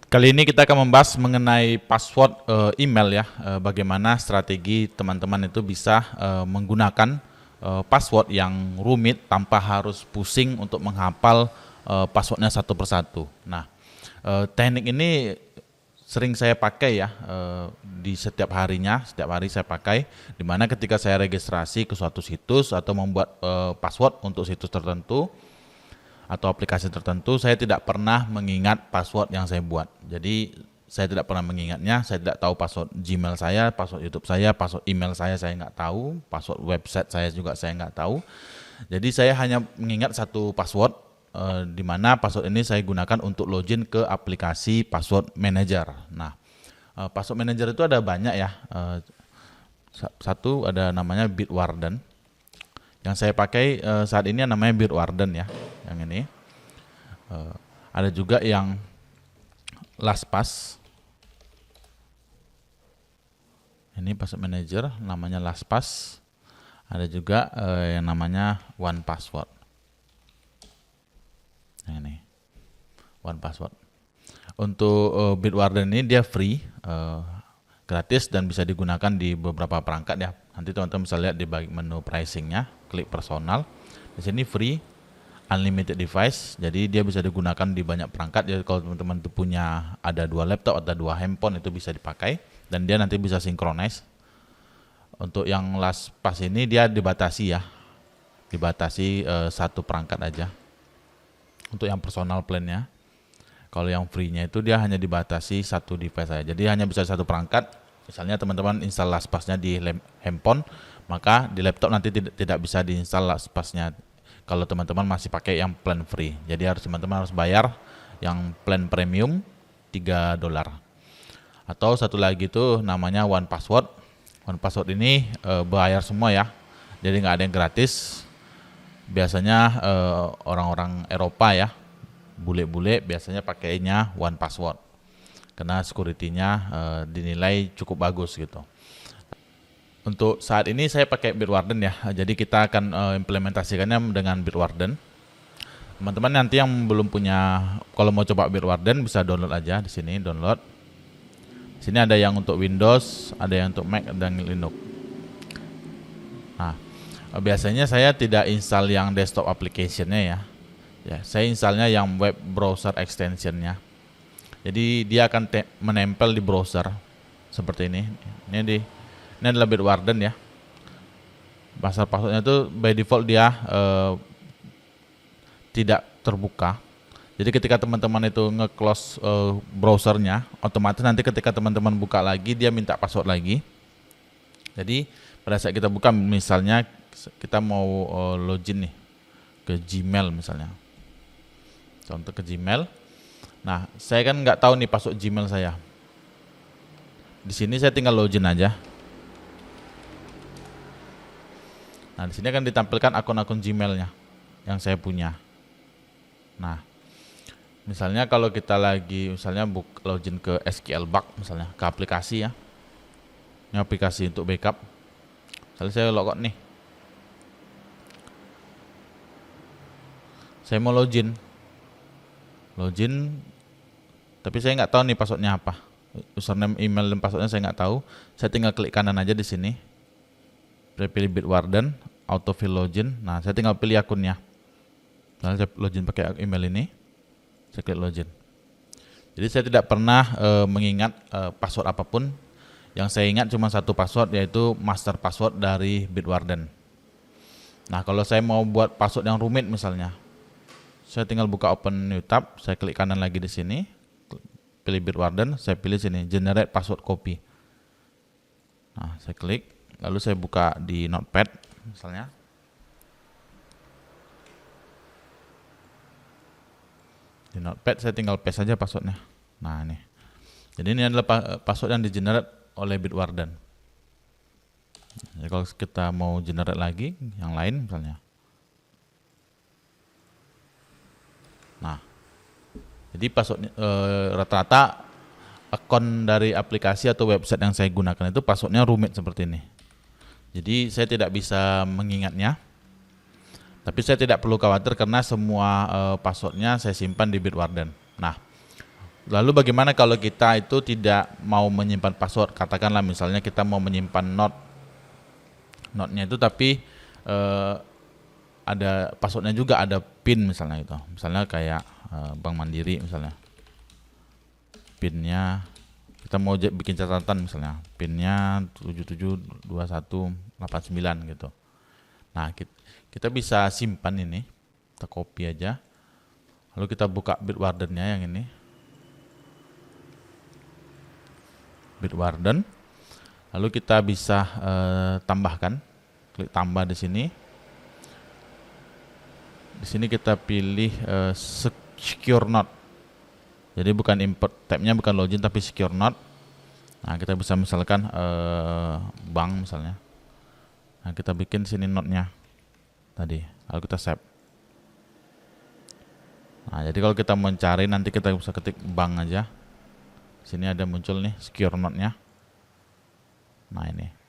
Kali ini kita akan membahas mengenai password email ya. Bagaimana strategi teman-teman itu bisa menggunakan password yang rumit tanpa harus pusing untuk menghafal passwordnya satu persatu. Nah, teknik ini sering saya pakai ya di setiap harinya, setiap hari saya pakai. Dimana ketika saya registrasi ke suatu situs atau membuat password untuk situs tertentu atau aplikasi tertentu, saya tidak pernah mengingat password yang saya buat. Jadi saya tidak pernah mengingatnya, saya tidak tahu password Gmail saya, password YouTube saya, password email saya nggak tahu, password website saya juga saya nggak tahu. Jadi saya hanya mengingat satu password, di mana password ini saya gunakan untuk login ke aplikasi password manager. Nah, password manager itu ada banyak ya. Satu ada namanya Bitwarden. Yang saya pakai saat ini namanya Bitwarden ya, yang ini. Ada juga yang LastPass. Ini password manager namanya LastPass. Ada juga yang namanya OnePassword. Yang ini OnePassword. Untuk Bitwarden ini dia free, gratis dan bisa digunakan di beberapa perangkat ya. Nanti teman-teman bisa lihat di bagian menu pricingnya, klik personal. Di sini free, unlimited device, jadi dia bisa digunakan di banyak perangkat. Jadi kalau teman-teman itu punya ada 2 laptop atau 2 handphone itu bisa dipakai dan dia nanti bisa synchronize. Untuk yang LastPass ini dia dibatasi ya, dibatasi satu perangkat aja. Untuk yang personal plan-nya. Kalau yang free-nya itu dia hanya dibatasi satu device saja. Jadi hanya bisa satu perangkat. Misalnya teman-teman install LastPass-nya di handphone, maka di laptop nanti tidak bisa diinstal LastPass-nya. Kalau teman-teman masih pakai yang plan free. Jadi teman-teman harus bayar yang plan premium $3. Atau satu lagi itu namanya OnePassword. OnePassword ini bayar semua ya. Jadi nggak ada yang gratis. Biasanya orang-orang Eropa ya, bule-bule biasanya pakainya OnePassword karena security-nya dinilai cukup bagus gitu. Untuk saat ini saya pakai Bitwarden ya, jadi kita akan implementasikannya dengan Bitwarden. Teman-teman nanti yang belum punya, kalau mau coba Bitwarden bisa download aja di sini, download. Di sini ada yang untuk Windows, ada yang untuk Mac dan Linux. Nah, biasanya saya tidak install yang desktop application-nya ya. Ya, saya installnya yang web browser extensionnya. Jadi dia akan menempel di browser seperti ini. Ini adalah Bitwarden ya. Bahasa passwordnya itu by default dia tidak terbuka. Jadi ketika teman-teman itu nge-close browsernya, otomatis nanti ketika teman-teman buka lagi dia minta password lagi. Jadi pada saat kita buka, misalnya kita mau login nih ke Gmail misalnya. Contoh ke Gmail. Nah, saya kan nggak tahu nih password Gmail saya. Di sini saya tinggal login aja. Nah, di sini akan ditampilkan akun-akun Gmailnya yang saya punya. Nah, misalnya kalau kita lagi misalnya login ke SQLBug misalnya, ke aplikasi ya. Ini aplikasi untuk backup. Misalnya saya logout nih. Saya mau login, tapi saya nggak tahu nih passwordnya apa, username, email dan passwordnya saya nggak tahu. Saya tinggal klik kanan aja di sini, saya pilih Bitwarden, autofill login. Nah, saya tinggal pilih akunnya. Nah, saya login pakai email ini, saya klik login. Jadi saya tidak pernah mengingat password apapun. Yang saya ingat cuma satu password, yaitu master password dari Bitwarden. Nah, kalau saya mau buat password yang rumit misalnya, saya tinggal buka open new tab, saya klik kanan lagi di sini, pilih Bitwarden, saya pilih sini generate password copy. Nah, saya klik, lalu saya buka di Notepad misalnya. Di Notepad saya tinggal paste saja passwordnya. Nah, ini. Jadi ini adalah password yang di generate oleh Bitwarden. Jadi kalau kita mau generate lagi yang lain misalnya. Nah, jadi password rata-rata akun dari aplikasi atau website yang saya gunakan itu passwordnya rumit seperti ini. Jadi saya tidak bisa mengingatnya. Tapi saya tidak perlu khawatir karena semua passwordnya saya simpan di Bitwarden. Nah, Lalu bagaimana kalau kita itu tidak mau menyimpan password? Katakanlah misalnya kita mau menyimpan notnya itu tapi eh, ada passwordnya juga, ada PIN misalnya gitu. Misalnya kayak Bank Mandiri misalnya. PIN-nya kita mau bikin catatan misalnya. PIN-nya 772189 gitu. Nah, kita bisa simpan ini. Kita copy aja. Lalu kita buka Bitwarden-nya yang ini. Bitwarden. Lalu kita bisa tambahkan. Klik tambah di sini. Di sini kita pilih secure note. Jadi bukan import, tabnya bukan login tapi secure note. Nah, kita bisa misalkan bank misalnya. Nah, kita bikin sini note-nya tadi. Lalu kita save. Nah, jadi kalau kita mencari nanti kita bisa ketik bank aja. Sini ada muncul nih secure note-nya. Nah, ini.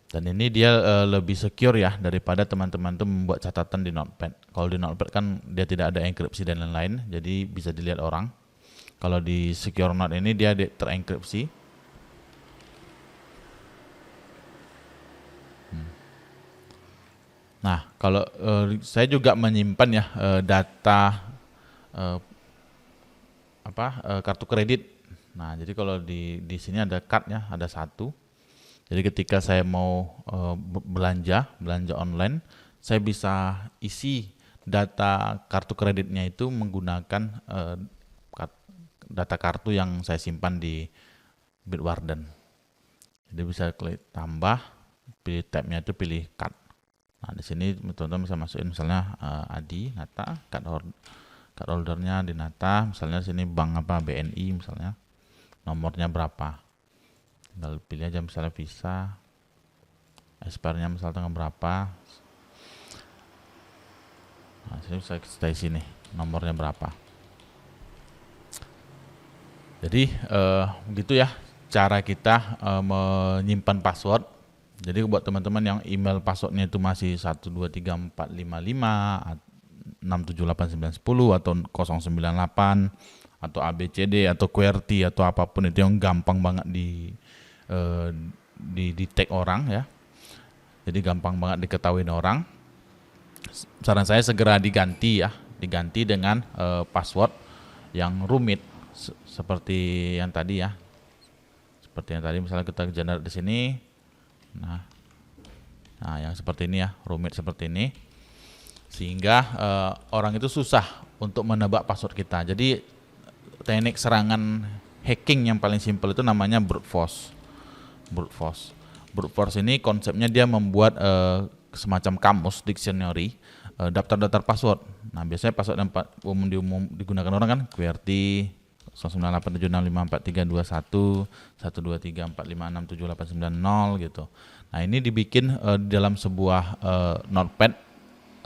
Dan ini dia lebih secure ya daripada teman-teman tuh membuat catatan di Notepad. Kalau di Notepad kan dia tidak ada enkripsi dan lain-lain, jadi bisa dilihat orang. Kalau di secure note ini dia terenkripsi. Nah, kalau saya juga menyimpan ya data kartu kredit. Nah, jadi kalau di sini ada card-nya, ada satu. Jadi ketika saya mau belanja online, saya bisa isi data kartu kreditnya itu menggunakan data kartu yang saya simpan di Bitwarden. Jadi bisa klik tambah, pilih tabnya itu pilih card. Nah, di sini teman-teman bisa masukin misalnya Adi, Nata, card holdernya di Nata, misalnya sini bank apa, BNI misalnya, nomornya berapa. Tinggal pilih aja misalnya Visa, expirednya misalnya tanggal berapa. Nah, sini bisa kita isi nih, nomornya berapa. Jadi begitu ya cara kita menyimpan password. Jadi buat teman-teman yang email passwordnya itu masih 123455 6789910 atau 098 atau ABCD atau QWERTY atau apapun itu yang gampang banget di tag orang ya. Jadi gampang banget diketahui orang. Saran saya segera diganti ya, diganti dengan password yang rumit seperti yang tadi ya. Seperti yang tadi misalnya kita generate di sini. Nah, yang seperti ini ya, rumit seperti ini, sehingga orang itu susah untuk menebak password kita. Jadi teknik serangan hacking yang paling simpel itu namanya brute force. Brute force ini konsepnya dia membuat semacam kamus, dictionary, daftar-daftar password. Nah, biasanya password yang umum digunakan orang kan QWERTY 0987654321 12345678990 gitu. Nah, ini dibikin dalam sebuah notepad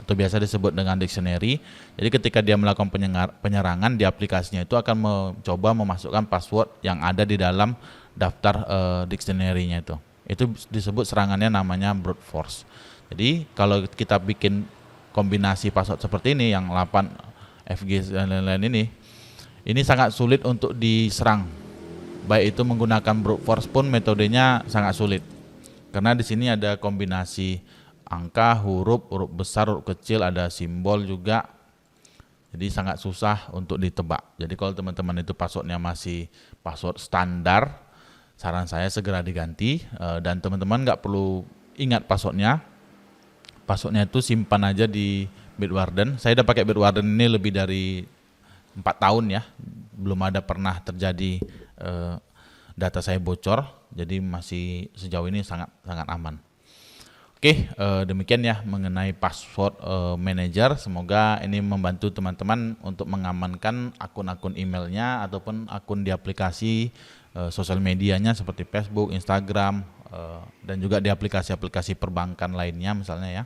atau biasa disebut dengan dictionary. Jadi ketika dia melakukan penyerangan di aplikasinya itu akan mencoba memasukkan password yang ada di dalam daftar dictionary-nya itu. Itu disebut serangannya namanya brute force. Jadi kalau kita bikin kombinasi password seperti ini yang 8 FG dan lain-lain ini sangat sulit untuk diserang. Baik itu menggunakan brute force pun metodenya sangat sulit. Karena di sini ada kombinasi angka, huruf besar, huruf kecil, ada simbol juga. Jadi sangat susah untuk ditebak. Jadi kalau teman-teman itu passwordnya masih password standar, saran saya segera diganti dan teman-teman nggak perlu ingat passwordnya. Passwordnya itu simpan aja di Bitwarden. Saya udah pakai Bitwarden ini lebih dari 4 tahun ya, belum ada pernah terjadi data saya bocor, jadi masih sejauh ini sangat aman. Oke, demikian ya mengenai password manager. Semoga ini membantu teman-teman untuk mengamankan akun-akun emailnya ataupun akun di aplikasi sosial medianya seperti Facebook, Instagram, dan juga di aplikasi-aplikasi perbankan lainnya misalnya ya.